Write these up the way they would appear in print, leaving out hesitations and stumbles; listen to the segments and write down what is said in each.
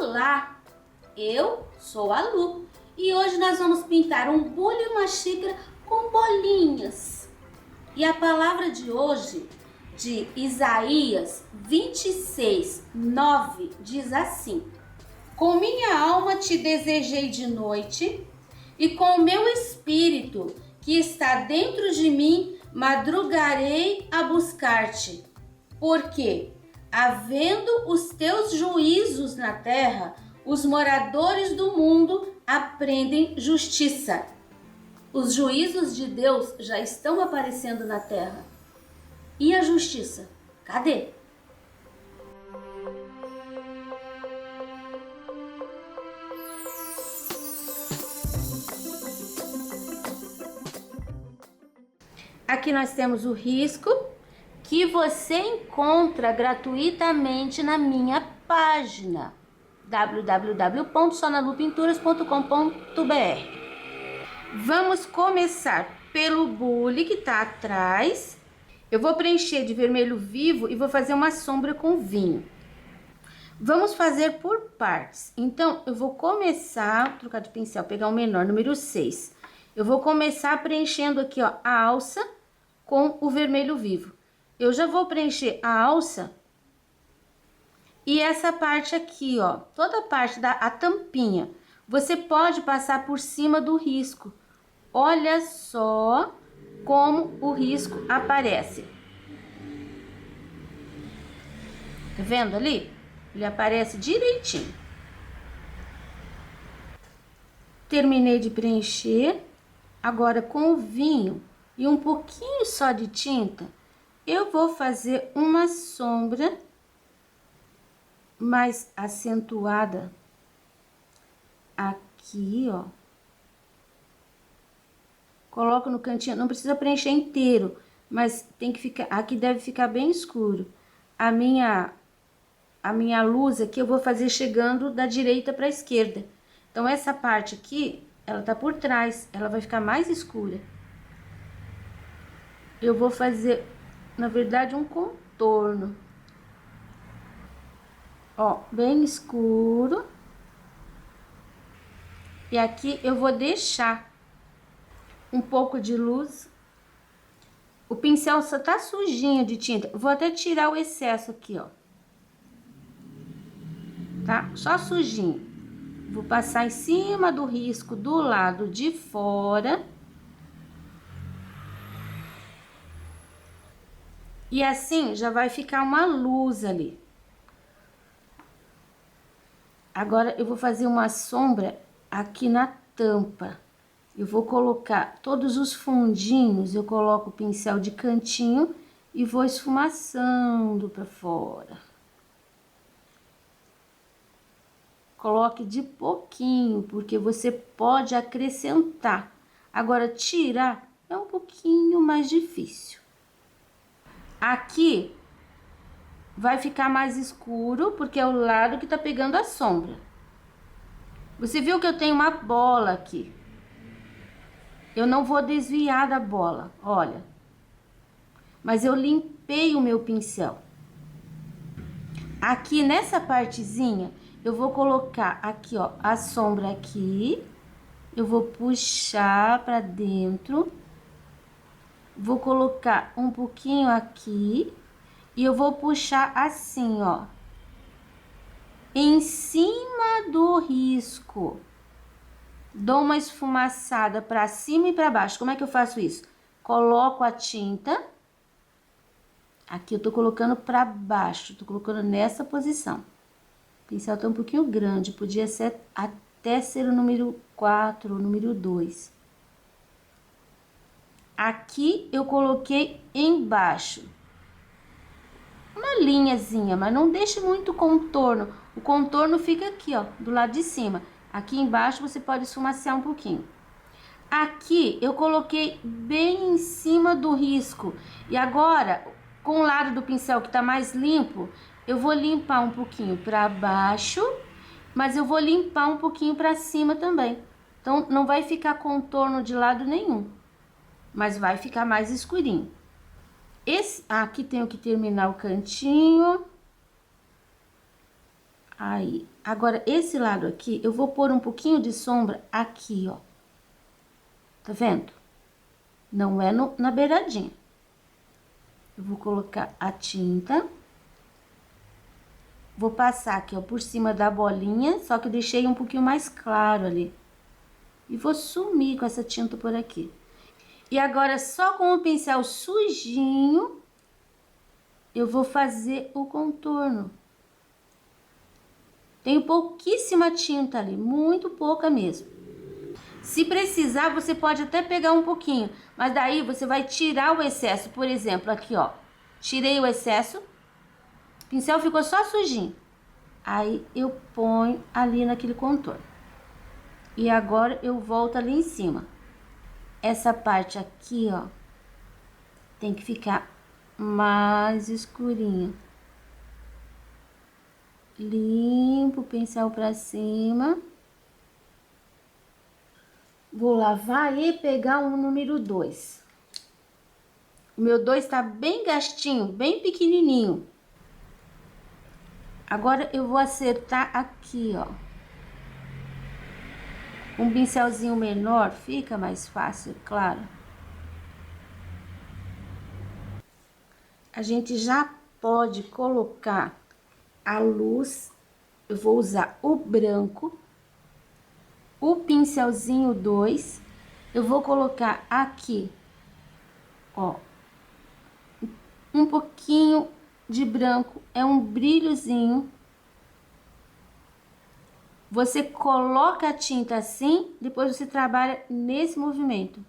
Olá, eu sou a Lu e hoje nós vamos pintar um bule e uma xícara com bolinhas. E a palavra de hoje, de Isaías 26:9, diz assim: Com minha alma te desejei de noite, e com o meu espírito que está dentro de mim madrugarei a buscar-te. Porque, havendo os teus juízos na terra, os moradores do mundo aprendem justiça. Os juízos de Deus já estão aparecendo na terra. E a justiça? Cadê? Aqui nós temos o risco que você encontra gratuitamente na minha página www.sonalupinturas.com.br. Vamos começar pelo bule que tá atrás. Eu vou preencher de vermelho vivo e vou fazer uma sombra com vinho. Vamos fazer por partes. Então, eu vou começar, trocar de pincel, pegar o menor, número 6. Eu vou começar preenchendo aqui, ó, a alça com o vermelho vivo. Eu já vou preencher a alça e essa parte aqui, ó, toda a parte a tampinha. Você pode passar por cima do risco. Olha só como o risco aparece. Tá vendo ali? Ele aparece direitinho. Terminei de preencher. Agora, com o vinho e um pouquinho só de tinta, eu vou fazer uma sombra mais acentuada aqui, ó. Coloco no cantinho, não precisa preencher inteiro, mas tem que ficar, aqui deve ficar bem escuro. A minha luz aqui eu vou fazer chegando da direita para a esquerda. Então, essa parte aqui, ela tá por trás, ela vai ficar mais escura. Eu vou fazer, na verdade, um contorno. Ó, bem escuro. E aqui eu vou deixar um pouco de luz. O pincel só tá sujinho de tinta. Vou até tirar o excesso aqui, ó. Tá? Só sujinho. Vou passar em cima do risco do lado de fora. E assim já vai ficar uma luz ali. Agora eu vou fazer uma sombra aqui na tampa. Eu vou colocar todos os fundinhos, eu coloco o pincel de cantinho e vou esfumaçando para fora. Coloque de pouquinho, porque você pode acrescentar. Agora, tirar é um pouquinho mais difícil. Aqui vai ficar mais escuro, porque é o lado que tá pegando a sombra. Você viu que eu tenho uma bola aqui. Eu não vou desviar da bola, olha. Mas eu limpei o meu pincel. Aqui nessa partezinha, eu vou colocar aqui, ó, a sombra aqui. Eu vou puxar pra dentro. Vou colocar um pouquinho aqui. E eu vou puxar assim, ó. Em cima do risco. Dou uma esfumaçada pra cima e pra baixo. Como é que eu faço isso? Coloco a tinta. Aqui eu tô colocando pra baixo. Tô colocando nessa posição. O pincel tá um pouquinho grande. Podia ser até ser o número 4, o número 2. Aqui eu coloquei embaixo. Uma linhazinha, mas não deixe muito contorno. O contorno fica aqui, ó, do lado de cima. Aqui embaixo você pode esfumaciar um pouquinho. Aqui eu coloquei bem em cima do risco. E agora, com o lado do pincel que tá mais limpo, eu vou limpar um pouquinho para baixo, mas eu vou limpar um pouquinho para cima também. Então, não vai ficar contorno de lado nenhum, mas vai ficar mais escurinho. Aqui tenho que terminar o cantinho. Aí, agora esse lado aqui, eu vou pôr um pouquinho de sombra aqui, ó. Tá vendo? Não é na beiradinha. Eu vou colocar a tinta. Vou passar aqui, ó, por cima da bolinha, só que eu deixei um pouquinho mais claro ali. E vou sumir com essa tinta por aqui. E agora, só com o pincel sujinho, eu vou fazer o contorno. Tenho pouquíssima tinta ali, muito pouca mesmo. Se precisar, você pode até pegar um pouquinho, mas daí você vai tirar o excesso. Por exemplo, aqui, ó, tirei o excesso, o pincel ficou só sujinho. Aí, eu ponho ali naquele contorno. E agora, eu volto ali em cima. Essa parte aqui, ó, tem que ficar mais escurinha. Limpo o pincel pra cima. Vou lavar e pegar o número 2. O meu 2 tá bem gastinho, bem pequenininho. Agora, eu vou acertar aqui, ó. Um pincelzinho menor fica mais fácil, claro. A gente já pode colocar a luz. Eu vou usar o branco, o pincelzinho 2. Eu vou colocar aqui, ó, um pouquinho de branco, é um brilhozinho. Você coloca a tinta assim, depois você trabalha nesse movimento.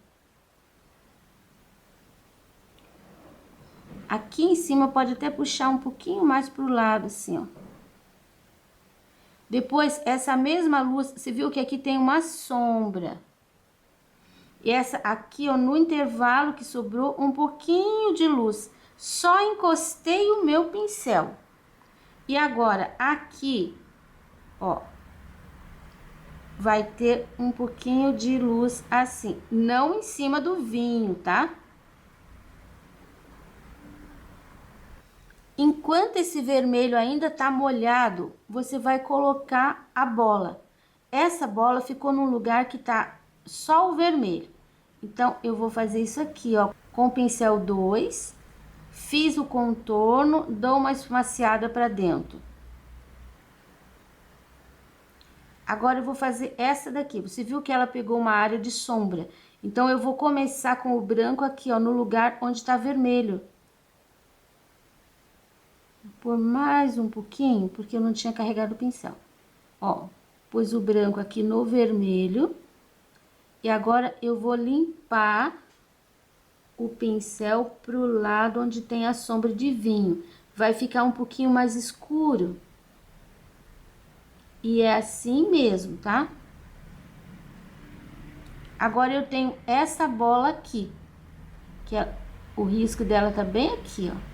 Aqui em cima pode até puxar um pouquinho mais pro lado, assim, ó. Depois, essa mesma luz, você viu que aqui tem uma sombra. E essa aqui, ó, no intervalo que sobrou um pouquinho de luz. Só encostei o meu pincel. E agora, aqui, ó, vai ter um pouquinho de luz assim. Não em cima do vinho, tá? Enquanto esse vermelho ainda tá molhado, você vai colocar a bola. Essa bola ficou num lugar que tá só o vermelho. Então, eu vou fazer isso aqui, ó, com o pincel 2. Fiz o contorno, dou uma esfumaciada pra dentro. Agora, eu vou fazer essa daqui. Você viu que ela pegou uma área de sombra. Então, eu vou começar com o branco aqui, ó, no lugar onde tá vermelho. Por mais um pouquinho, porque eu não tinha carregado o pincel. Ó, pus o branco aqui no vermelho. E agora, eu vou limpar o pincel pro lado onde tem a sombra de vinho. Vai ficar um pouquinho mais escuro. E é assim mesmo, tá? Agora, eu tenho essa bola aqui, que é, o risco dela tá bem aqui, ó.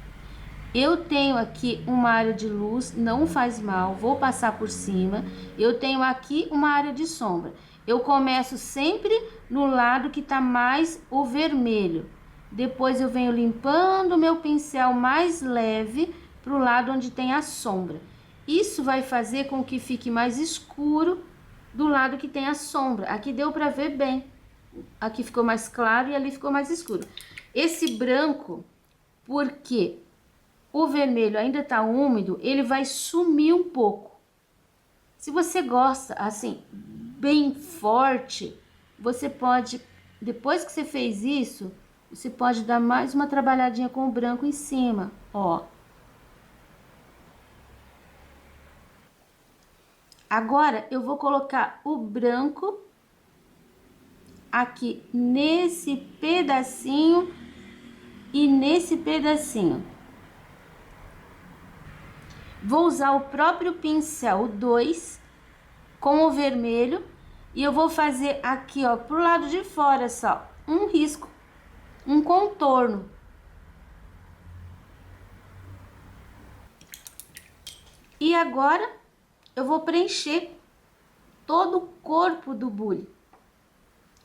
Eu tenho aqui uma área de luz, não faz mal, vou passar por cima. Eu tenho aqui uma área de sombra. Eu começo sempre no lado que tá mais o vermelho. Depois eu venho limpando o meu pincel mais leve pro lado onde tem a sombra. Isso vai fazer com que fique mais escuro do lado que tem a sombra. Aqui deu pra ver bem. Aqui ficou mais claro e ali ficou mais escuro. Esse branco, porque o vermelho ainda tá úmido, ele vai sumir um pouco. Se você gosta, assim, bem forte, você pode, depois que você fez isso, você pode dar mais uma trabalhadinha com o branco em cima, ó. Agora, eu vou colocar o branco aqui nesse pedacinho e nesse pedacinho. Vou usar o próprio pincel 2 com o vermelho e eu vou fazer aqui, ó, pro lado de fora só, um risco, um contorno. E agora eu vou preencher todo o corpo do bule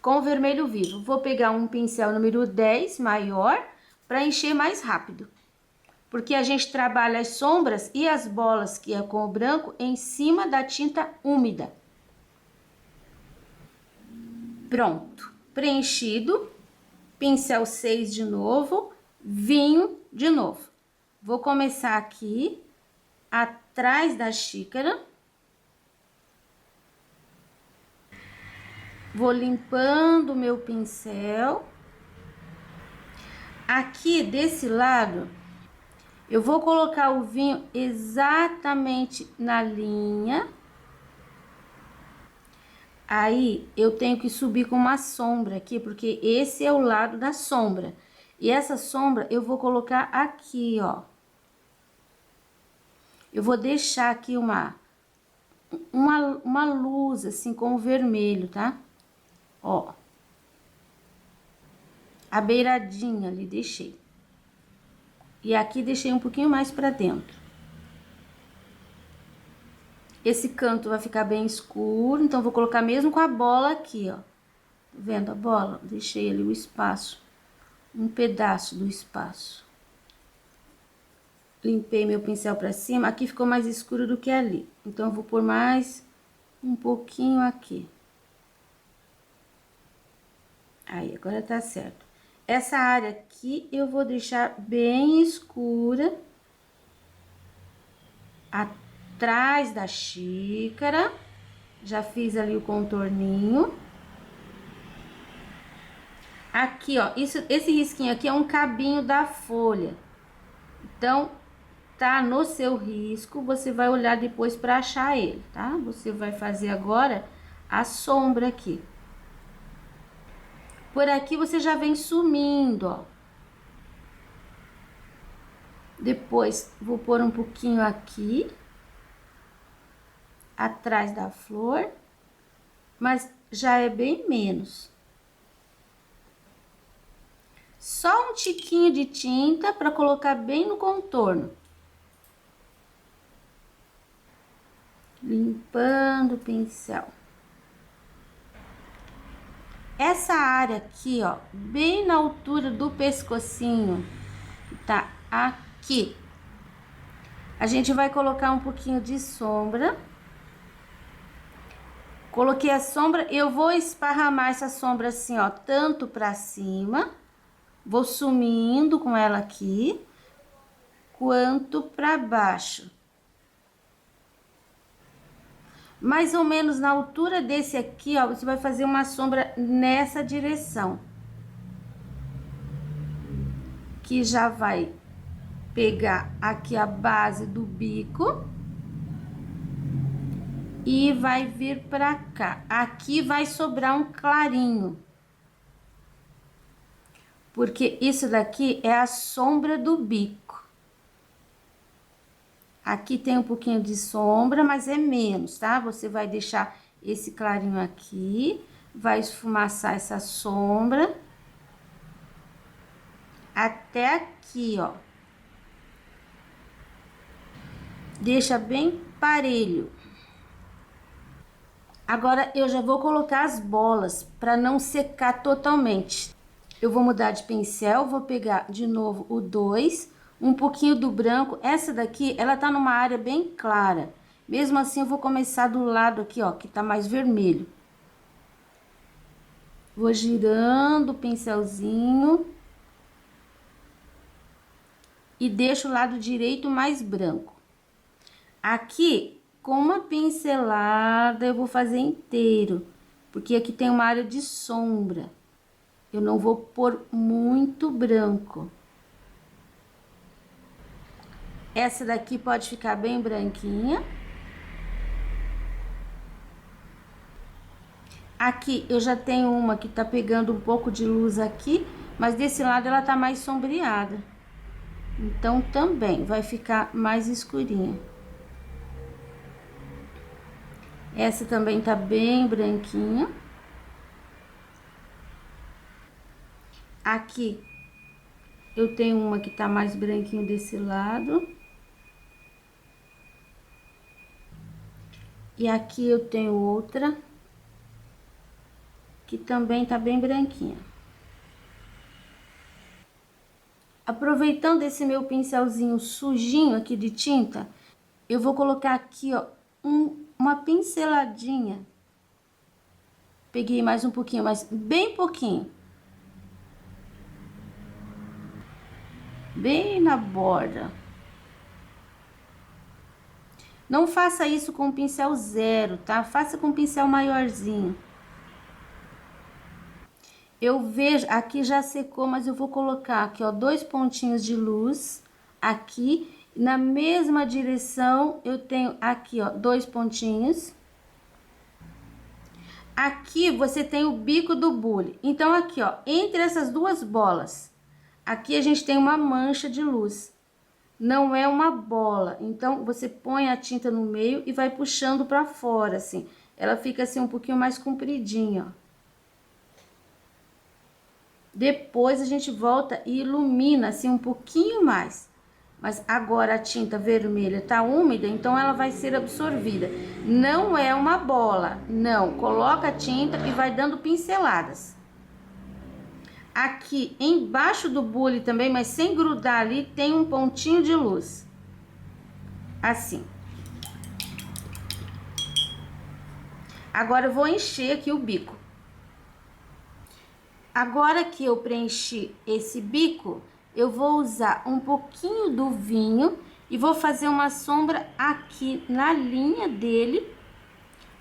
com o vermelho vivo. Vou pegar um pincel número 10 maior para encher mais rápido. porque a gente trabalha as sombras e as bolas, que é com o branco, em cima da tinta úmida. Pronto, preenchido, pincel 6 de novo, vinho de novo. Vou começar aqui, atrás da xícara. Vou limpando o meu pincel. Aqui desse lado, eu vou colocar o vinho exatamente na linha. Aí, eu tenho que subir com uma sombra aqui, porque esse é o lado da sombra. E essa sombra eu vou colocar aqui, ó. Eu vou deixar aqui uma luz, assim, com o vermelho, tá? Ó. A beiradinha ali, deixei. E aqui deixei um pouquinho mais pra dentro. Esse canto vai ficar bem escuro, então vou colocar mesmo com a bola aqui, ó. Tá vendo a bola? Deixei ali o espaço, um pedaço do espaço. Limpei meu pincel pra cima, aqui ficou mais escuro do que ali. Então, eu vou pôr mais um pouquinho aqui. Aí, agora tá certo. Essa área aqui eu vou deixar bem escura. Atrás da xícara. Já fiz ali o contorninho. Aqui, ó, esse risquinho aqui é um cabinho da folha. Então, tá no seu risco, você vai olhar depois pra achar ele, tá? Você vai fazer agora a sombra aqui. Por aqui você já vem sumindo, ó. Depois, vou pôr um pouquinho aqui. Atrás da flor. Mas já é bem menos. Só um tiquinho de tinta para colocar bem no contorno. Limpando o pincel. Essa área aqui, ó, bem na altura do pescocinho, que tá aqui. A gente vai colocar um pouquinho de sombra. Coloquei a sombra, eu vou esparramar essa sombra assim, ó, tanto pra cima, vou sumindo com ela aqui, quanto pra baixo. Mais ou menos na altura desse aqui, ó, você vai fazer uma sombra nessa direção. Que já vai pegar aqui a base do bico. E vai vir pra cá. Aqui vai sobrar um clarinho. Porque isso daqui é a sombra do bico. Aqui tem um pouquinho de sombra, mas é menos, tá? Você vai deixar esse clarinho aqui, vai esfumaçar essa sombra. Até aqui, ó. Deixa bem parelho. Agora, eu já vou colocar as bolas para não secar totalmente. Eu vou mudar de pincel, vou pegar de novo o 2, um pouquinho do branco. Essa daqui, ela tá numa área bem clara. Mesmo assim, eu vou começar do lado aqui, ó, que tá mais vermelho. Vou girando o pincelzinho. E deixo o lado direito mais branco. Aqui, com uma pincelada, eu vou fazer inteiro, porque aqui tem uma área de sombra. Eu não vou pôr muito branco. Essa daqui pode ficar bem branquinha. Aqui eu já tenho uma que tá pegando um pouco de luz aqui, mas desse lado ela tá mais sombreada. Então, também vai ficar mais escurinha. Essa também tá bem branquinha. Aqui, eu tenho uma que tá mais branquinho desse lado. E aqui eu tenho outra, que também tá bem branquinha. Aproveitando esse meu pincelzinho sujinho aqui de tinta, eu vou colocar aqui, ó, uma pinceladinha. Peguei mais um pouquinho, mas bem pouquinho. Bem na borda. Não faça isso com pincel zero, tá? Faça com pincel maiorzinho. Eu vejo, aqui já secou, mas eu vou colocar aqui, ó, 2 pontinhos de luz aqui. Na mesma direção, eu tenho aqui, ó, 2 pontinhos. Aqui você tem o bico do bule. Então, aqui, ó, entre essas duas bolas, aqui a gente tem uma mancha de luz. Não é uma bola. Então, você põe a tinta no meio e vai puxando pra fora, assim. Ela fica assim um pouquinho mais compridinha, ó. Depois a gente volta e ilumina assim um pouquinho mais. Mas agora a tinta vermelha tá úmida, então ela vai ser absorvida. Não é uma bola, não. Coloca a tinta e vai dando pinceladas. Aqui embaixo do bule também, mas sem grudar ali, tem um pontinho de luz. Assim. Agora eu vou encher aqui o bico. Agora que eu preenchi esse bico, eu vou usar um pouquinho do vinho e vou fazer uma sombra aqui na linha dele,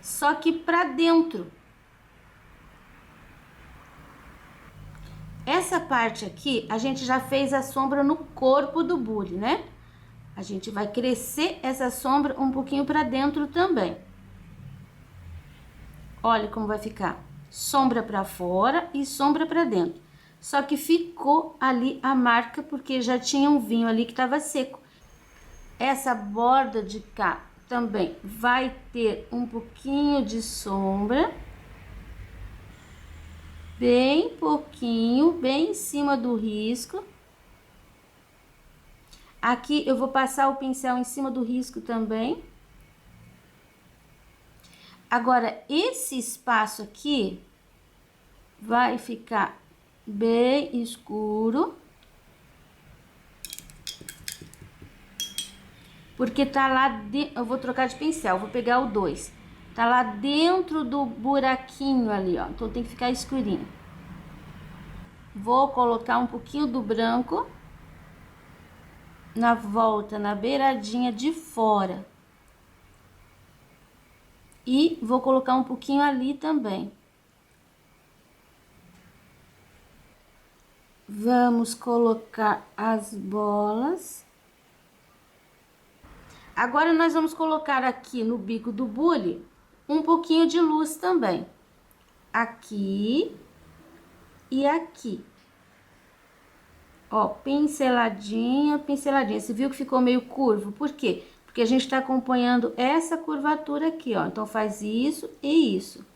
só que pra dentro. Essa parte aqui, a gente já fez a sombra no corpo do bule, né? A gente vai crescer essa sombra um pouquinho pra dentro também. Olha como vai ficar. Sombra pra fora e sombra pra dentro. Só que ficou ali a marca porque já tinha um vinho ali que tava seco. Essa borda de cá também vai ter um pouquinho de sombra. Bem pouquinho, bem em cima do risco. Aqui eu vou passar o pincel em cima do risco também. Agora, esse espaço aqui vai ficar bem escuro. Porque tá lá dentro, eu vou trocar de pincel, vou pegar o 2. Tá lá dentro do buraquinho ali, ó, então tem que ficar escurinho. Vou colocar um pouquinho do branco na volta, na beiradinha de fora. E vou colocar um pouquinho ali também. Vamos colocar as bolas. Agora, nós vamos colocar aqui no bico do bule um pouquinho de luz também. Aqui e aqui. Ó, pinceladinha, pinceladinha. Você viu que ficou meio curvo? Por quê? Porque a gente tá acompanhando essa curvatura aqui, ó. Então, faz isso e isso.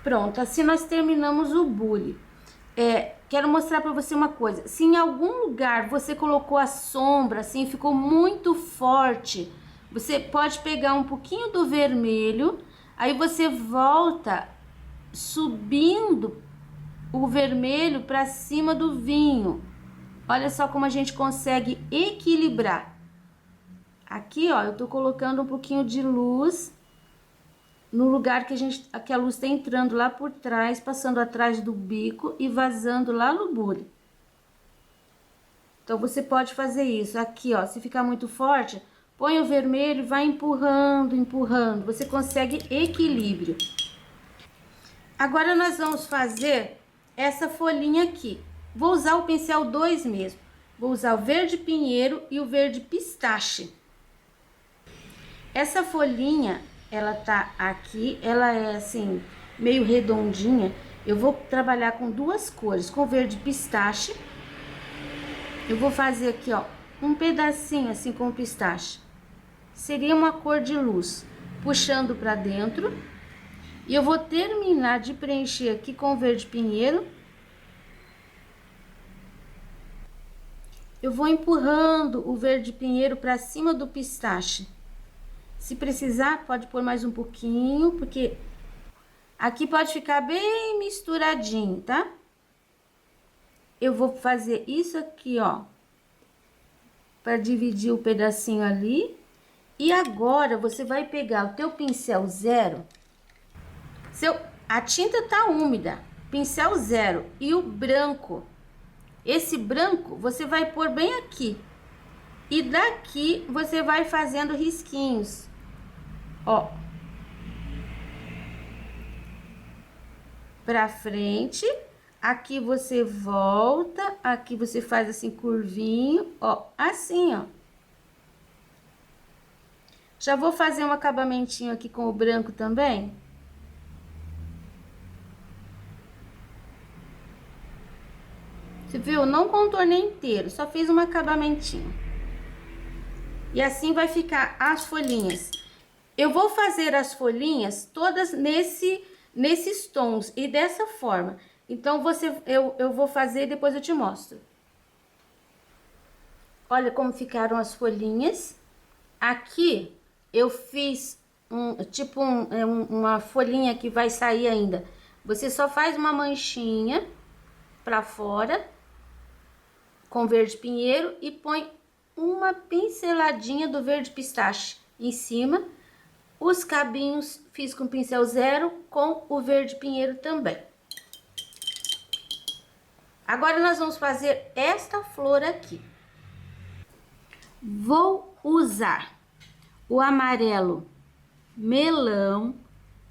Pronto, assim nós terminamos o bule. Quero mostrar pra você uma coisa. Se em algum lugar você colocou a sombra, assim, ficou muito forte, você pode pegar um pouquinho do vermelho, aí você volta subindo o vermelho pra cima do vinho. Olha só como a gente consegue equilibrar. Aqui, ó, eu tô colocando um pouquinho de luz no lugar que a luz tá entrando lá por trás, passando atrás do bico e vazando lá no bule. Então, você pode fazer isso. Aqui, ó, se ficar muito forte, põe o vermelho e vai empurrando, empurrando. Você consegue equilíbrio. Agora, nós vamos fazer essa folhinha aqui. Vou usar o pincel 2 mesmo. Vou usar o verde pinheiro e o verde pistache. Essa folhinha, ela tá aqui, ela é assim, meio redondinha. Eu vou trabalhar com 2 cores, com verde pistache. Eu vou fazer aqui, ó, um pedacinho assim com pistache. Seria uma cor de luz, puxando pra dentro. E eu vou terminar de preencher aqui com verde pinheiro. Eu vou empurrando o verde pinheiro pra cima do pistache. Se precisar, pode pôr mais um pouquinho, porque aqui pode ficar bem misturadinho, tá? eu vou fazer isso aqui, ó, para dividir o pedacinho ali. E agora, você vai pegar o teu pincel zero. A tinta tá úmida, pincel zero e o branco. Esse branco, você vai pôr bem aqui. E daqui, você vai fazendo risquinhos, ó. Pra frente. Aqui você volta, aqui você faz assim, curvinho, ó, assim, ó. Já vou fazer um acabamentinho aqui com o branco também. Você viu? Não contornei inteiro, só fiz um acabamentinho. E assim vai ficar as folhinhas. Eu vou fazer as folhinhas todas nesses tons e dessa forma. Então, eu vou fazer e depois eu te mostro. Olha como ficaram as folhinhas. Aqui eu fiz uma folhinha que vai sair ainda. Você só faz uma manchinha pra fora com verde pinheiro e põe uma pinceladinha do verde pistache em cima. Os cabinhos fiz com pincel zero com o verde pinheiro também. Agora nós vamos fazer esta flor aqui. Vou usar o amarelo melão.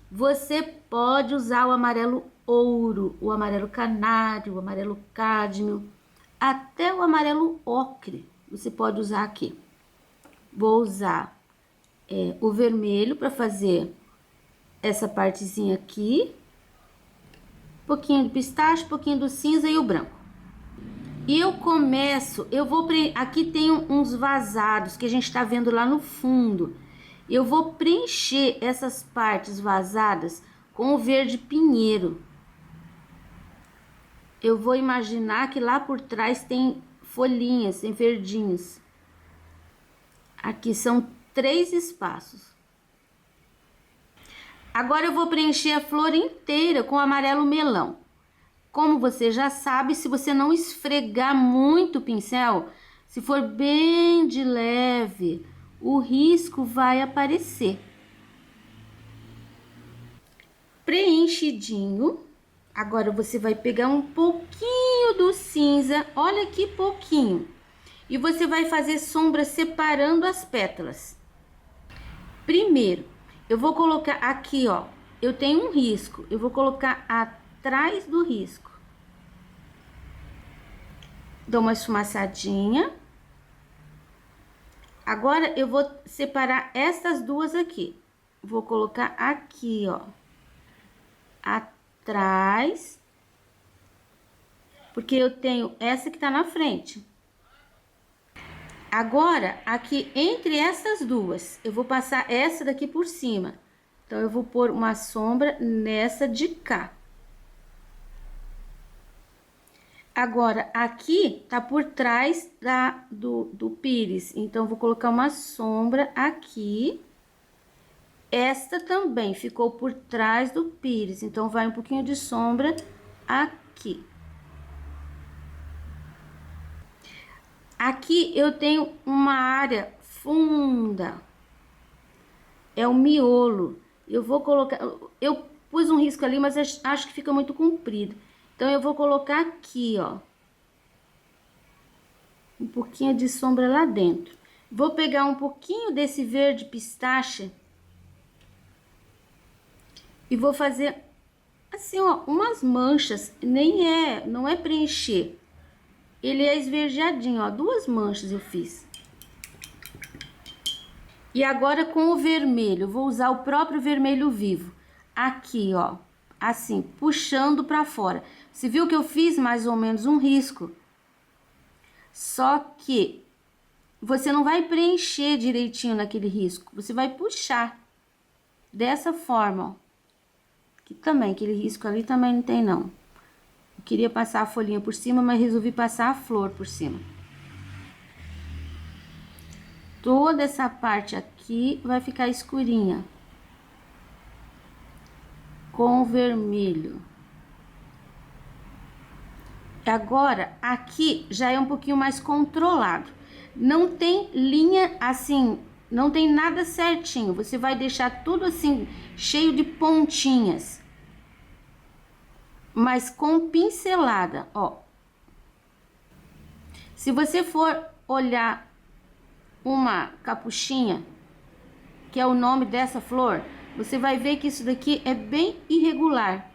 Você pode usar o amarelo ouro, o amarelo canário, o amarelo cádmio, até o amarelo ocre. Você pode usar aqui. Vou usar o vermelho para fazer essa partezinha aqui. Um pouquinho de pistache, um pouquinho do cinza e o branco. E eu começo, aqui tem uns vazados que a gente tá vendo lá no fundo. Eu vou preencher essas partes vazadas com o verde pinheiro. Eu vou imaginar que lá por trás tem folhinhas, tem verdinhos. Aqui são 3 espaços. Agora eu vou preencher a flor inteira com amarelo melão. Como você já sabe, se você não esfregar muito o pincel, se for bem de leve, o risco vai aparecer. Preenchidinho. Agora você vai pegar um pouquinho do cinza, olha que pouquinho. E você vai fazer sombra separando as pétalas. Primeiro, eu vou colocar aqui, ó, eu tenho um risco, eu vou colocar atrás do risco. Dou uma esfumaçadinha. Agora, eu vou separar essas duas aqui. Vou colocar aqui, ó, atrás. Porque eu tenho essa que tá na frente. Agora, aqui entre essas duas, eu vou passar essa daqui por cima. Então, eu vou pôr uma sombra nessa de cá. Agora, aqui tá por trás do pires, então, vou colocar uma sombra aqui. Esta também ficou por trás do pires, então, vai um pouquinho de sombra aqui. Aqui eu tenho uma área funda, é o miolo. Eu vou colocar, eu pus um risco ali, mas acho que fica muito comprido. Então, eu vou colocar aqui, ó, um pouquinho de sombra lá dentro. Vou pegar um pouquinho desse verde pistache e vou fazer assim, ó, umas manchas. Não é preencher. Ele é esverdeadinho, ó, 2 manchas eu fiz. E agora com o vermelho, vou usar o próprio vermelho vivo. Aqui, ó, assim, puxando pra fora. Você viu que eu fiz mais ou menos um risco? Só que você não vai preencher direitinho naquele risco. Você vai puxar dessa forma, ó. Que também, aquele risco ali também não tem, não. Eu queria passar a folhinha por cima, mas resolvi passar a flor por cima. Toda essa parte aqui vai ficar escurinha. Com o vermelho. Agora, aqui já é um pouquinho mais controlado. Não tem linha assim, não tem nada certinho. Você vai deixar tudo assim, cheio de pontinhas. Mas com pincelada, ó. Se você for olhar uma capuchinha, que é o nome dessa flor, você vai ver que isso daqui é bem irregular.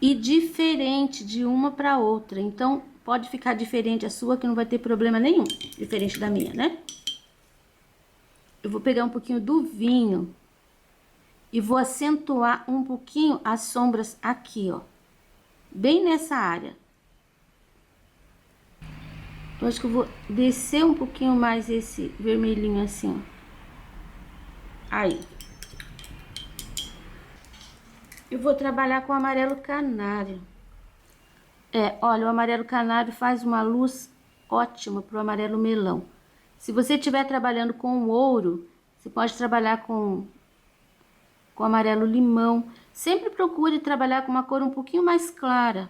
E diferente de uma para outra. Então, pode ficar diferente a sua, que não vai ter problema nenhum. Diferente da minha, né? Eu vou pegar um pouquinho do vinho e vou acentuar um pouquinho as sombras aqui, ó. Bem nessa área. Eu acho que eu vou descer um pouquinho mais esse vermelhinho assim, ó. Aí. Eu vou trabalhar com amarelo canário. Olha, o amarelo canário faz uma luz ótima pro amarelo melão. Se você estiver trabalhando com ouro, você pode trabalhar com amarelo limão. Sempre procure trabalhar com uma cor um pouquinho mais clara.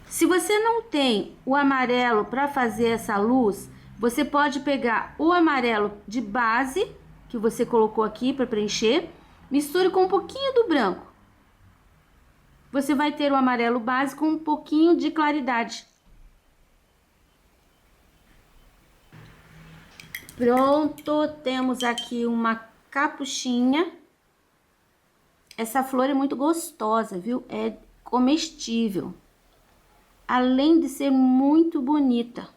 Se você não tem o amarelo para fazer essa luz, você pode pegar o amarelo de base, que você colocou aqui para preencher, misture com um pouquinho do branco. Você vai ter o amarelo base com um pouquinho de claridade. Pronto, temos aqui uma capuchinha. Essa flor é muito gostosa, viu? É comestível. Além de ser muito bonita.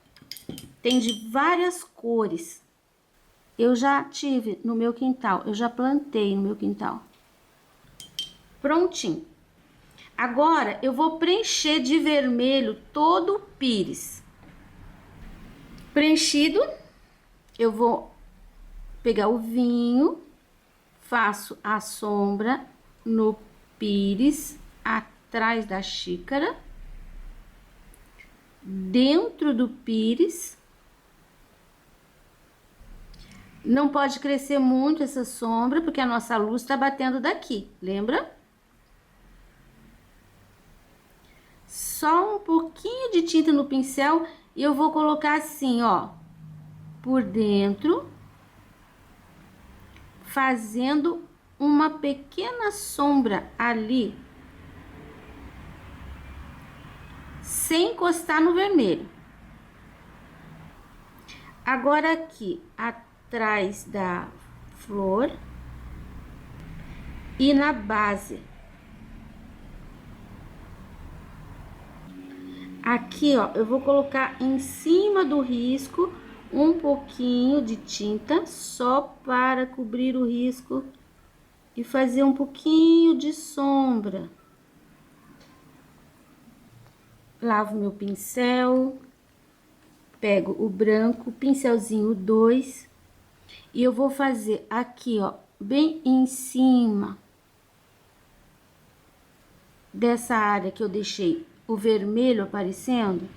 Tem de várias cores. Eu já tive no meu quintal, eu já plantei no meu quintal. Prontinho. Agora, eu vou preencher de vermelho todo o pires. Preenchido, eu vou pegar o vinho, faço a sombra no pires, atrás da xícara, dentro do pires. Não pode crescer muito essa sombra, porque a nossa luz está batendo daqui, lembra? Só um pouquinho de tinta no pincel e eu vou colocar assim, ó, por dentro, fazendo uma pequena sombra ali, sem encostar no vermelho. Agora aqui, atrás da flor e na base. Aqui, ó, eu vou colocar em cima do risco um pouquinho de tinta, só para cobrir o risco e fazer um pouquinho de sombra. Lavo meu pincel, pego o branco, pincelzinho 2, e eu vou fazer aqui, ó, bem em cima dessa área que eu deixei o vermelho aparecendo,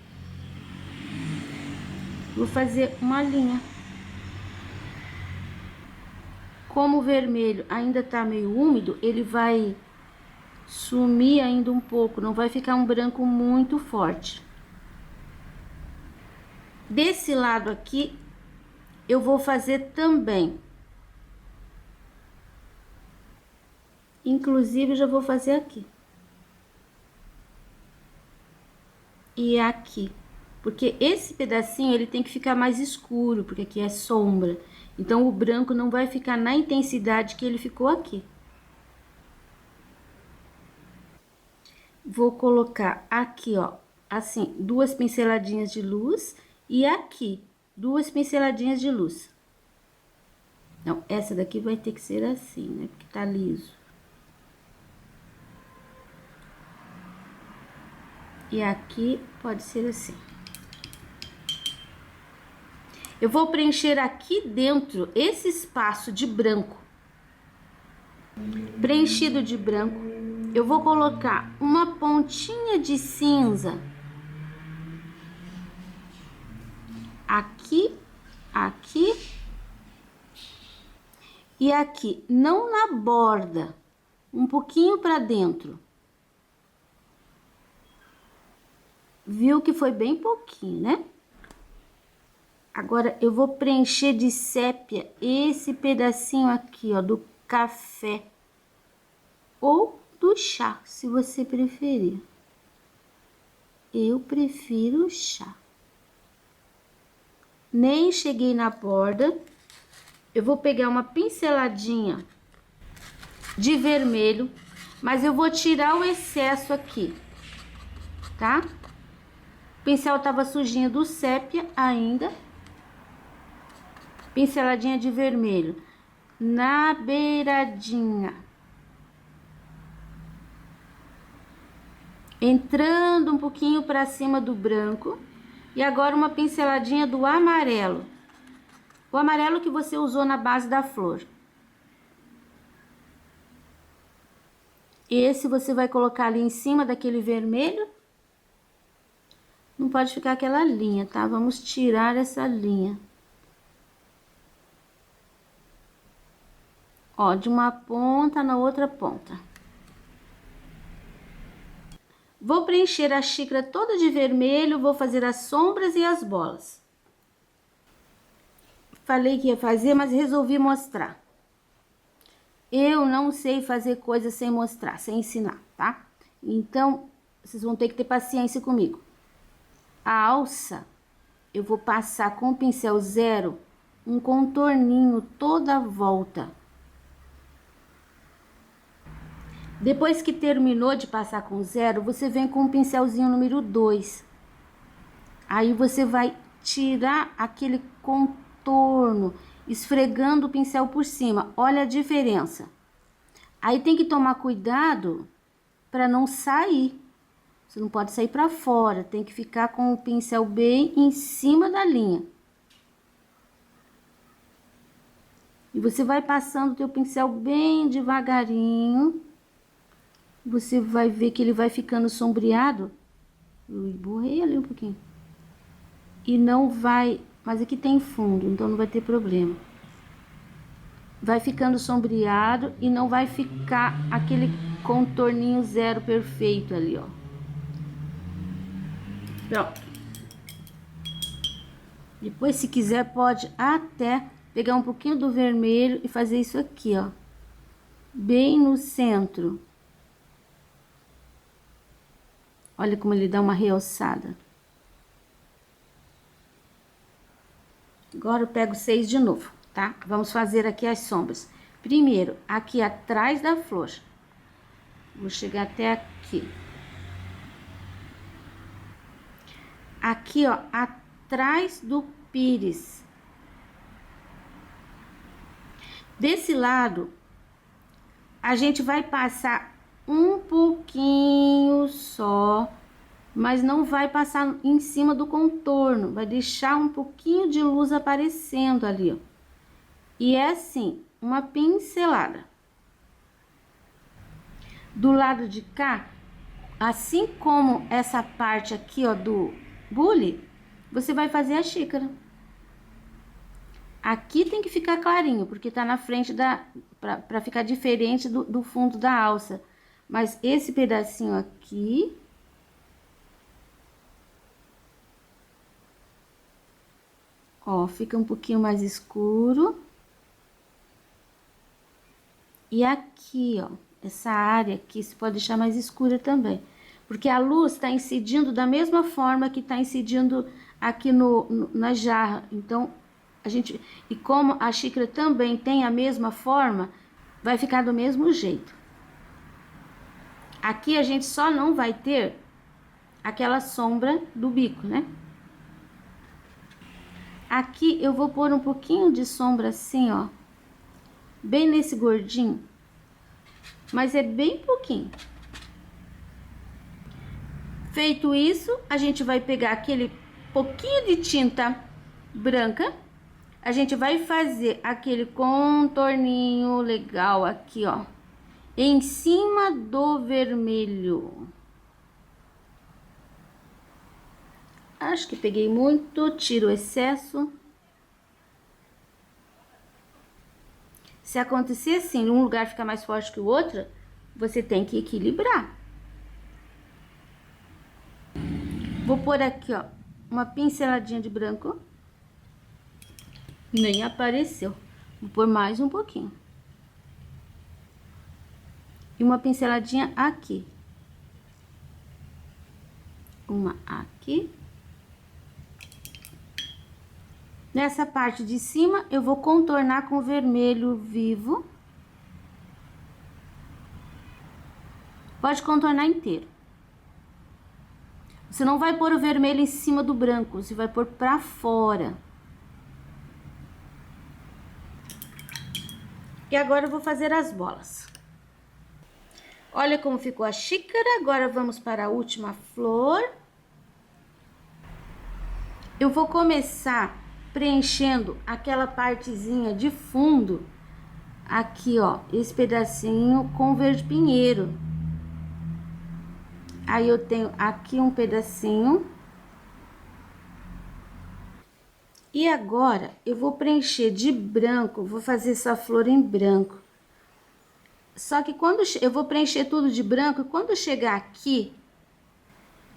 vou fazer uma linha. Como o vermelho ainda tá meio úmido, ele vai sumir ainda um pouco, não vai ficar um branco muito forte. Desse lado aqui, eu vou fazer também. Inclusive, já vou fazer aqui. E aqui. Porque esse pedacinho, ele tem que ficar mais escuro, porque aqui é sombra. Então, o branco não vai ficar na intensidade que ele ficou aqui. Vou colocar aqui, ó, assim, 2 pinceladinhas de luz. E aqui, 2 pinceladinhas de luz. Não, essa daqui vai ter que ser assim, né? Porque tá liso. E aqui pode ser assim. Eu vou preencher aqui dentro esse espaço de branco. Preenchido de branco, eu vou colocar uma pontinha de cinza. Aqui, aqui e aqui, não na borda, um pouquinho para dentro. Viu que foi bem pouquinho, né? Agora, eu vou preencher de sépia esse pedacinho aqui, ó, do café. Ou do chá, se você preferir. Eu prefiro o chá. Nem cheguei na borda. Eu vou pegar uma pinceladinha de vermelho, mas eu vou tirar o excesso aqui, tá? O pincel tava sujinho do sépia ainda. Pinceladinha de vermelho na beiradinha, entrando um pouquinho para cima do branco. E agora uma pinceladinha do amarelo, o amarelo que você usou na base da flor. Esse você vai colocar ali em cima daquele vermelho. Não pode ficar aquela linha, tá? Vamos tirar essa linha. Ó, de uma ponta na outra ponta. Vou preencher a xícara toda de vermelho, vou fazer as sombras e as bolas. Falei que ia fazer, mas resolvi mostrar. Eu não sei fazer coisas sem mostrar, sem ensinar, tá? Então, vocês vão ter que ter paciência comigo. A alça, eu vou passar com o pincel zero um contorninho toda a volta. Depois que terminou de passar com zero, você vem com o pincelzinho número 2. Aí você vai tirar aquele contorno, esfregando o pincel por cima. Olha a diferença. Aí tem que tomar cuidado para não sair. Você não pode sair para fora, tem que ficar com o pincel bem em cima da linha. E você vai passando o teu pincel bem devagarinho. Você vai ver que ele vai ficando sombreado. Eu borrei ali um pouquinho. E não vai... Mas aqui tem fundo, então não vai ter problema. Vai ficando sombreado e não vai ficar aquele contorninho zero perfeito ali, ó. Pronto. Depois, se quiser, pode até pegar um pouquinho do vermelho e fazer isso aqui, ó. Bem no centro. Olha como ele dá uma realçada. Agora eu pego 6 de novo, tá? Vamos fazer aqui as sombras. Primeiro, aqui atrás da flor. Vou chegar até aqui. Aqui, ó, atrás do pires. Desse lado, a gente vai passar um pouquinho só, mas não vai passar em cima do contorno, vai deixar um pouquinho de luz aparecendo ali, ó. E é assim, uma pincelada. Do lado de cá, assim como essa parte aqui, ó, do bule, você vai fazer a xícara. Aqui tem que ficar clarinho, porque tá na frente da... pra ficar diferente do fundo da alça. Mas esse pedacinho aqui... Ó, fica um pouquinho mais escuro. E aqui, ó, essa área aqui, você pode deixar mais escura também. Porque a luz tá incidindo da mesma forma que tá incidindo aqui na jarra. Então, a gente... E como a xícara também tem a mesma forma, vai ficar do mesmo jeito. Aqui a gente só não vai ter aquela sombra do bico, né? Aqui eu vou pôr um pouquinho de sombra assim, ó. Bem nesse gordinho. Mas é bem pouquinho. Feito isso, a gente vai pegar aquele pouquinho de tinta branca. A gente vai fazer aquele contorninho legal aqui, ó. Em cima do vermelho. Acho que peguei muito, tiro o excesso. Se acontecer assim, um lugar ficar mais forte que o outro, você tem que equilibrar. Vou pôr aqui, ó, uma pinceladinha de branco. Nem apareceu. Vou pôr mais um pouquinho. E uma pinceladinha aqui. Uma aqui. Nessa parte de cima, eu vou contornar com vermelho vivo. Pode contornar inteiro. Você não vai pôr o vermelho em cima do branco, você vai pôr pra fora. E agora eu vou fazer as bolas. Olha como ficou a xícara. Agora vamos para a última flor. Eu vou começar preenchendo aquela partezinha de fundo. Aqui, ó, esse pedacinho com verde pinheiro. Aí eu tenho aqui um pedacinho. E agora eu vou preencher de branco, vou fazer essa flor em branco. Só que quando eu vou preencher tudo de branco, quando chegar aqui,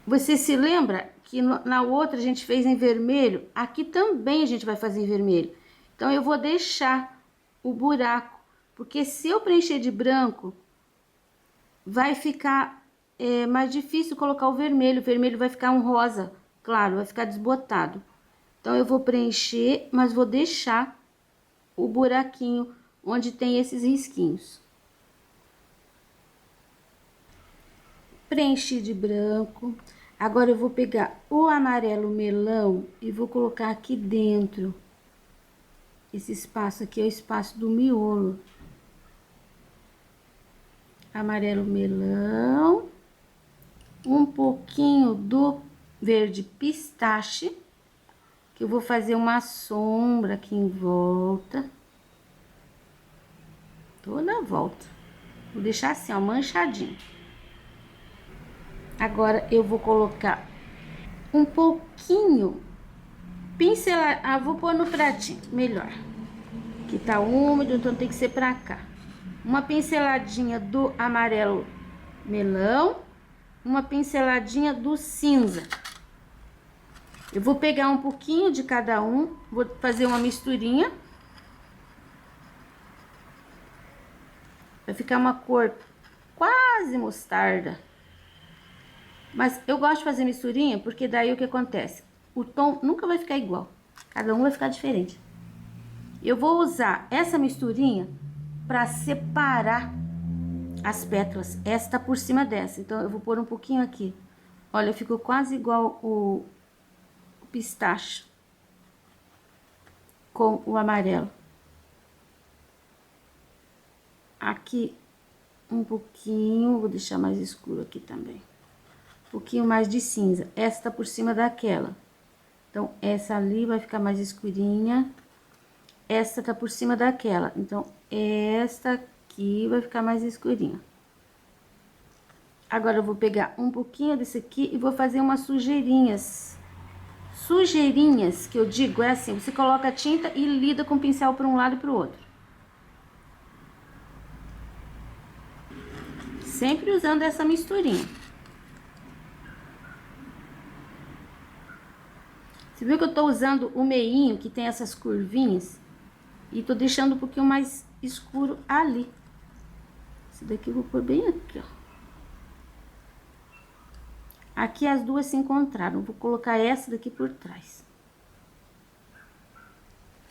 você se lembra que na outra a gente fez em vermelho? Aqui também a gente vai fazer em vermelho. Então eu vou deixar o buraco, porque se eu preencher de branco, vai ficar mais difícil colocar o vermelho vai ficar um rosa, claro, vai ficar desbotado. Então, eu vou preencher, mas vou deixar o buraquinho onde tem esses risquinhos. Preenchi de branco. Agora, eu vou pegar o amarelo melão e vou colocar aqui dentro. Esse espaço aqui é o espaço do miolo. Amarelo melão. Um pouquinho do verde pistache. Que eu vou fazer uma sombra aqui em volta. Toda a volta. Vou deixar assim, ó, manchadinho. Agora, eu vou colocar um pouquinho, pincelar, vou pôr no pratinho, melhor. Que tá úmido, então tem que ser pra cá. Uma pinceladinha do amarelo melão, uma pinceladinha do cinza. Eu vou pegar um pouquinho de cada um, vou fazer uma misturinha. Vai ficar uma cor quase mostarda. Mas eu gosto de fazer misturinha, porque daí o que acontece? O tom nunca vai ficar igual, cada um vai ficar diferente. Eu vou usar essa misturinha para separar as pétalas. Essa tá por cima dessa, então eu vou pôr um pouquinho aqui. Olha, ficou quase igual o pistache com o amarelo. Aqui um pouquinho, vou deixar mais escuro aqui também. Um pouquinho mais de cinza. Essa tá por cima daquela. Então, essa ali vai ficar mais escurinha. Essa tá por cima daquela. Então, esta aqui vai ficar mais escurinha. Agora, eu vou pegar um pouquinho desse aqui e vou fazer umas sujeirinhas. Sujeirinhas, que eu digo, é assim, você coloca a tinta e lida com o pincel para um lado e para o outro. Sempre usando essa misturinha. Você viu que eu tô usando o meinho, que tem essas curvinhas? E tô deixando um pouquinho mais escuro ali. Esse daqui eu vou pôr bem aqui, ó. Aqui as duas se encontraram, vou colocar essa daqui por trás.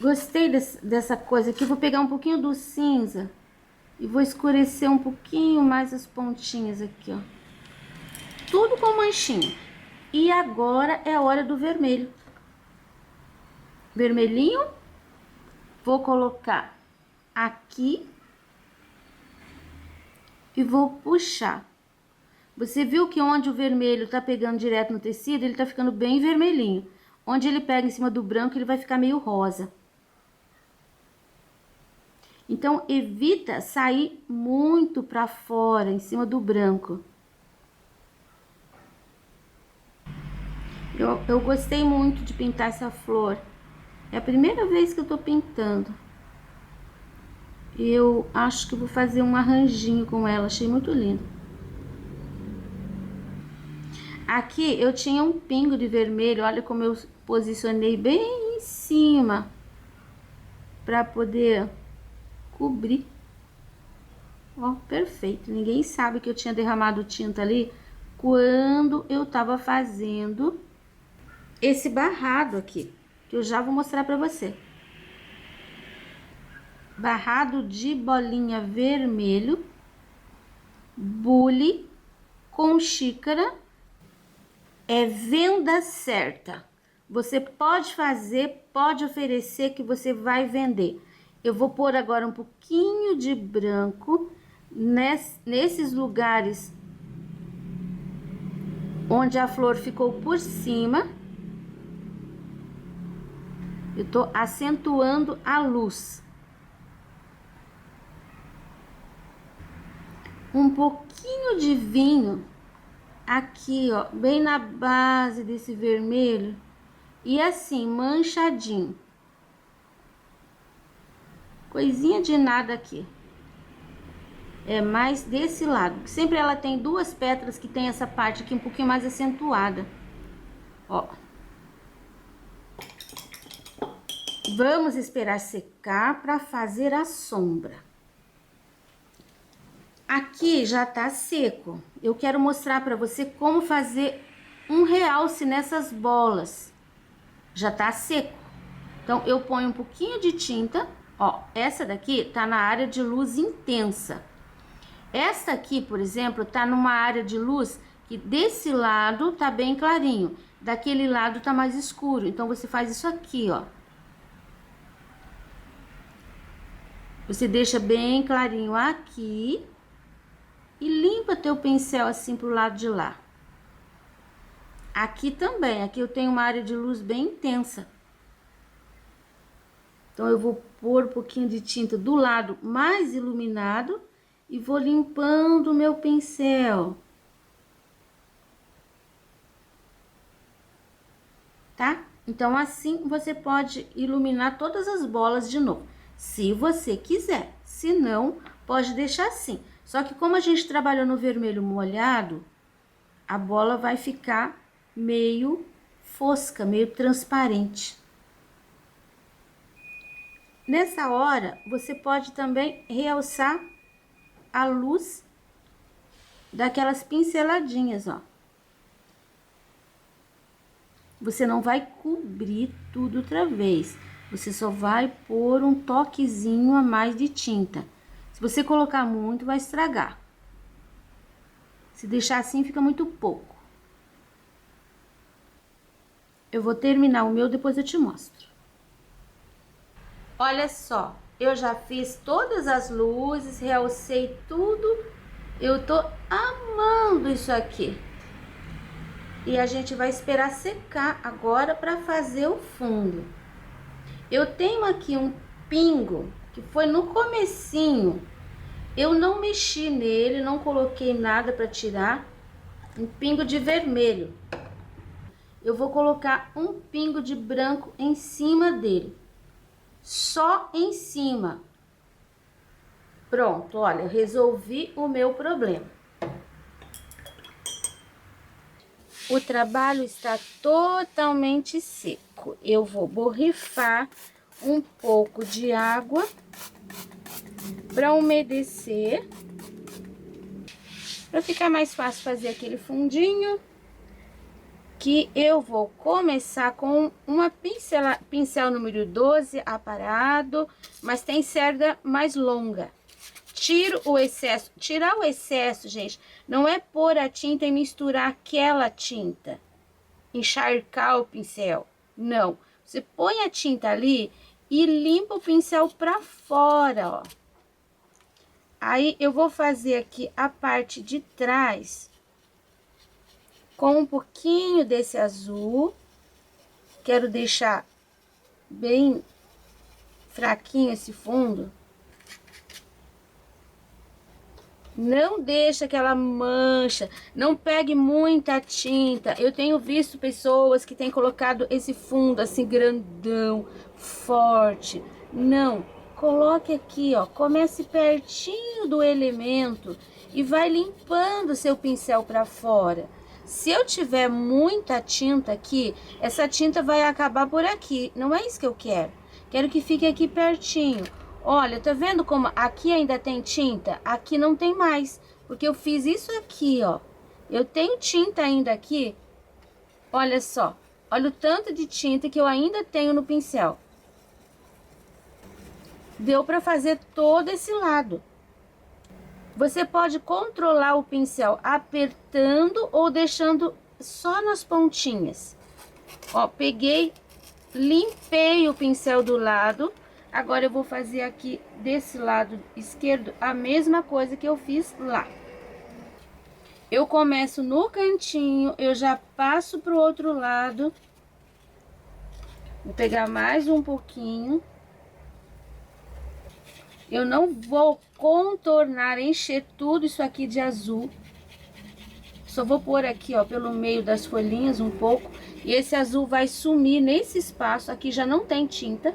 Gostei dessa coisa aqui, vou pegar um pouquinho do cinza e vou escurecer um pouquinho mais as pontinhas aqui, ó. Tudo com manchinha. E agora é a hora do vermelho. Vermelhinho, vou colocar aqui e vou puxar. Você viu que onde o vermelho tá pegando direto no tecido, ele tá ficando bem vermelhinho. Onde ele pega em cima do branco, ele vai ficar meio rosa. Então, evita sair muito pra fora, em cima do branco. Eu gostei muito de pintar essa flor. É a primeira vez que eu tô pintando. Eu acho que vou fazer um arranjinho com ela, achei muito lindo. Aqui eu tinha um pingo de vermelho, olha como eu posicionei bem em cima para poder cobrir. Ó, perfeito. Ninguém sabe que eu tinha derramado tinta ali quando eu tava fazendo esse barrado aqui, que eu já vou mostrar para você. Barrado de bolinha vermelho, bule com xícara, é venda certa. Você pode fazer, pode oferecer que você vai vender. Eu vou pôr agora um pouquinho de branco nesses lugares onde a flor ficou por cima. Eu tô acentuando a luz. Um pouquinho de vinho aqui, ó, bem na base desse vermelho. E assim, manchadinho. Coisinha de nada aqui. É mais desse lado. Sempre ela tem duas pétalas que tem essa parte aqui um pouquinho mais acentuada. Ó. Vamos esperar secar para fazer a sombra. Aqui já tá seco. Eu quero mostrar para você como fazer um realce nessas bolas. Já tá seco. Então, eu ponho um pouquinho de tinta. Ó, essa daqui tá na área de luz intensa. Esta aqui, por exemplo, tá numa área de luz que desse lado tá bem clarinho. Daquele lado tá mais escuro. Então, você faz isso aqui, ó. Você deixa bem clarinho aqui e limpa teu pincel assim pro lado de lá. Aqui também, aqui eu tenho uma área de luz bem intensa. Então, eu vou pôr um pouquinho de tinta do lado mais iluminado e vou limpando o meu pincel. Tá? Então, assim você pode iluminar todas as bolas de novo, se você quiser. Se não, pode deixar assim. Só que como a gente trabalhou no vermelho molhado, a bola vai ficar meio fosca, meio transparente. Nessa hora, você pode também realçar a luz daquelas pinceladinhas, ó. Você não vai cobrir tudo outra vez. Você só vai pôr um toquezinho a mais de tinta. Se você colocar muito, vai estragar. Se deixar assim, fica muito pouco. Eu vou terminar o meu, depois eu te mostro. Olha só, eu já fiz todas as luzes, realcei tudo. Eu tô amando isso aqui. E a gente vai esperar secar agora para fazer o fundo. Eu tenho aqui um pingo que foi no comecinho. Eu não mexi nele, não coloquei nada para tirar. Um pingo de vermelho. Eu vou colocar um pingo de branco em cima dele. Só em cima. Pronto, olha, eu resolvi o meu problema. O trabalho está totalmente seco. Eu vou borrifar um pouco de água para umedecer, para ficar mais fácil fazer aquele fundinho. Que eu vou começar com uma pincel número 12 aparado, mas tem cerda mais longa. Tiro o excesso. Tirar o excesso, gente, não é pôr a tinta e misturar aquela tinta, encharcar o pincel. Não. Você põe a tinta ali e limpa o pincel pra fora, ó. Aí, eu vou fazer aqui a parte de trás com um pouquinho desse azul. Quero deixar bem fraquinho esse fundo. Não deixa aquela mancha, não pegue muita tinta. Eu tenho visto pessoas que têm colocado esse fundo assim grandão, forte. Não, coloque aqui, ó, comece pertinho do elemento e vai limpando seu pincel para fora. Se eu tiver muita tinta aqui, essa tinta vai acabar por aqui. Não é isso que eu quero. Quero que fique aqui pertinho. Olha, tá vendo como aqui ainda tem tinta? Aqui não tem mais, porque eu fiz isso aqui, ó. Eu tenho tinta ainda aqui. Olha só. Olha o tanto de tinta que eu ainda tenho no pincel. Deu para fazer todo esse lado. Você pode controlar o pincel apertando ou deixando só nas pontinhas. Ó, peguei, limpei o pincel do lado. Agora eu vou fazer aqui desse lado esquerdo a mesma coisa que eu fiz lá. Eu começo no cantinho, eu já passo pro outro lado. Vou pegar mais um pouquinho. Eu não vou contornar, encher tudo isso aqui de azul. Só vou pôr aqui, ó, pelo meio das folhinhas um pouco. E esse azul vai sumir nesse espaço. Aqui já não tem tinta.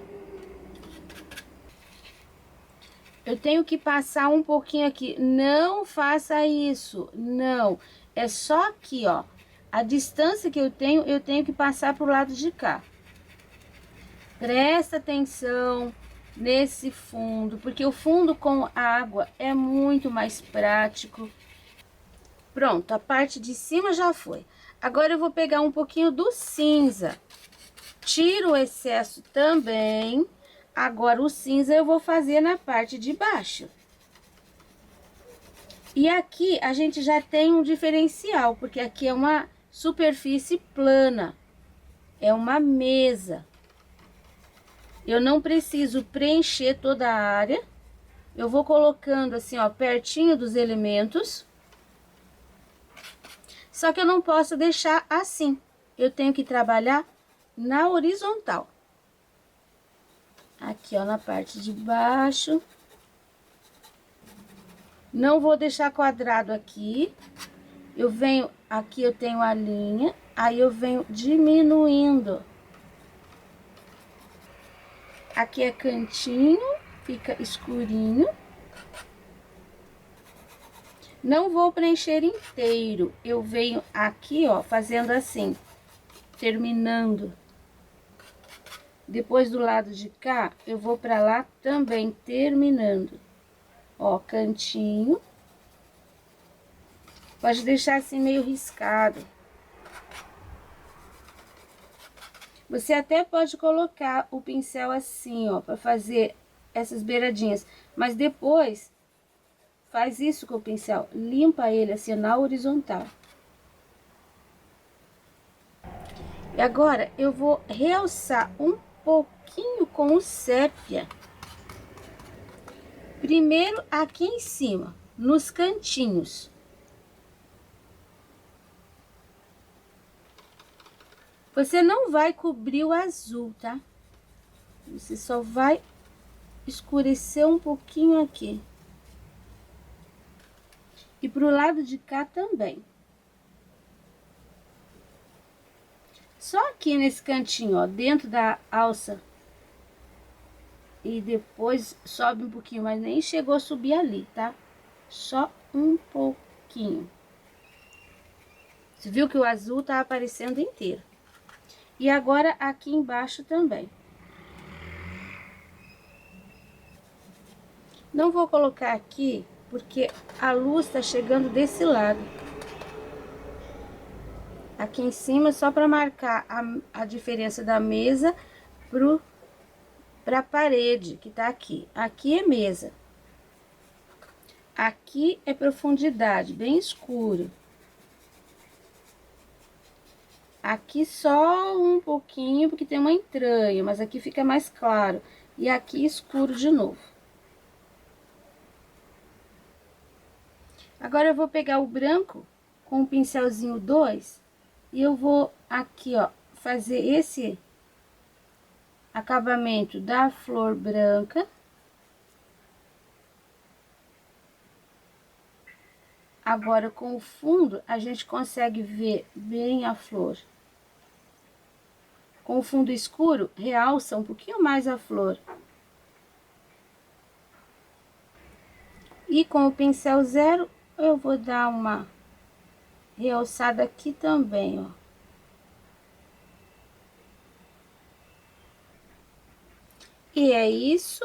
Eu tenho que passar um pouquinho aqui. Não faça isso, não. É só aqui, ó. A distância que eu tenho que passar pro lado de cá. Presta atenção nesse fundo, porque o fundo com água é muito mais prático. Pronto, a parte de cima já foi. Agora eu vou pegar um pouquinho do cinza. Tiro o excesso também. Agora o cinza eu vou fazer na parte de baixo. E aqui a gente já tem um diferencial, porque aqui é uma superfície plana. É uma mesa. Eu não preciso preencher toda a área. Eu vou colocando assim, ó, pertinho dos elementos. Só que eu não posso deixar assim. Eu tenho que trabalhar na horizontal. Aqui, ó, na parte de baixo. Não vou deixar quadrado aqui. Eu venho, aqui eu tenho a linha, aí eu venho diminuindo. Aqui é cantinho, fica escurinho. Não vou preencher inteiro. Eu venho aqui, ó, fazendo assim, terminando. Depois do lado de cá, eu vou pra lá também, terminando. Ó, cantinho. Pode deixar assim meio riscado. Você até pode colocar o pincel assim, ó, pra fazer essas beiradinhas. Mas depois, faz isso com o pincel. Limpa ele assim, na horizontal. E agora, eu vou realçar um pouquinho com o sépia. Primeiro aqui em cima, nos cantinhos. Você não vai cobrir o azul, tá? Você só vai escurecer um pouquinho aqui. E pro lado de cá também. Só aqui nesse cantinho, ó, dentro da alça. E depois sobe um pouquinho, mas nem chegou a subir ali, tá? Só um pouquinho. Você viu que o azul tá aparecendo inteiro. E agora aqui embaixo também. Não vou colocar aqui, porque a luz tá chegando desse lado. Aqui em cima, só para marcar a diferença da mesa pra parede, que tá aqui. Aqui é mesa. Aqui é profundidade, bem escuro. Aqui só um pouquinho, porque tem uma entranha, mas aqui fica mais claro. E aqui escuro de novo. Agora eu vou pegar o branco com o pincelzinho 2 e eu vou aqui, ó, fazer esse acabamento da flor branca. Agora, com o fundo, a gente consegue ver bem a flor. Com o fundo escuro, realça um pouquinho mais a flor. E com o pincel 0, eu vou dar uma realçada aqui também, ó. E é isso.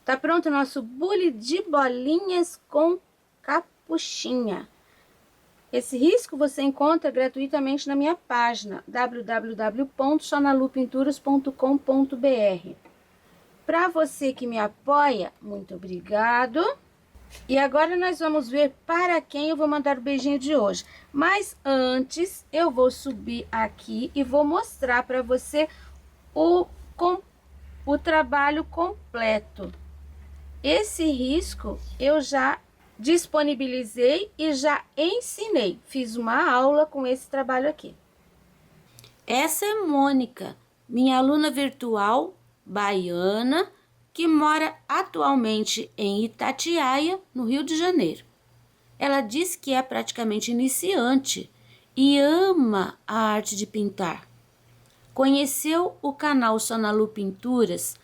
Tá pronto o nosso bule de bolinhas com capuchinha. Esse risco você encontra gratuitamente na minha página www.sonalupinturas.com.br. Para você que me apoia, muito obrigado. E agora nós vamos ver para quem eu vou mandar o beijinho de hoje. Mas antes, eu vou subir aqui e vou mostrar para você o trabalho completo. Esse risco eu já disponibilizei e já ensinei. Fiz uma aula com esse trabalho aqui. Essa é Mônica, minha aluna virtual baiana, que mora atualmente em Itatiaia, no Rio de Janeiro. Ela diz que é praticamente iniciante e ama a arte de pintar. Conheceu o canal Sonalu Pinturas,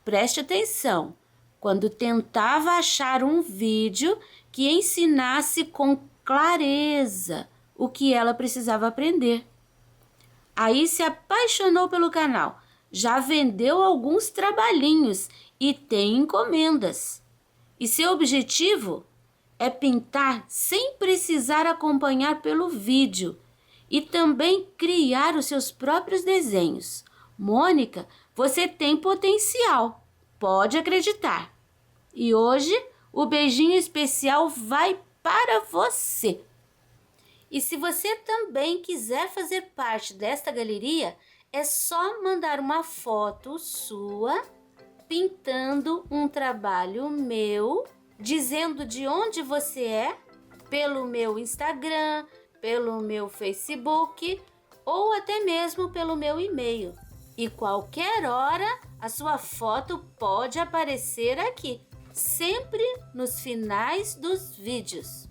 preste atenção, quando tentava achar um vídeo que ensinasse com clareza o que ela precisava aprender. Aí se apaixonou pelo canal, já vendeu alguns trabalhinhos e tem encomendas. E seu objetivo é pintar sem precisar acompanhar pelo vídeo e também criar os seus próprios desenhos. Mônica, você tem potencial, pode acreditar. E hoje o beijinho especial vai para você. E se você também quiser fazer parte desta galeria, é só mandar uma foto sua pintando um trabalho meu, dizendo de onde você é, pelo meu Instagram, pelo meu Facebook ou até mesmo pelo meu e-mail. E qualquer hora a sua foto pode aparecer aqui, sempre nos finais dos vídeos.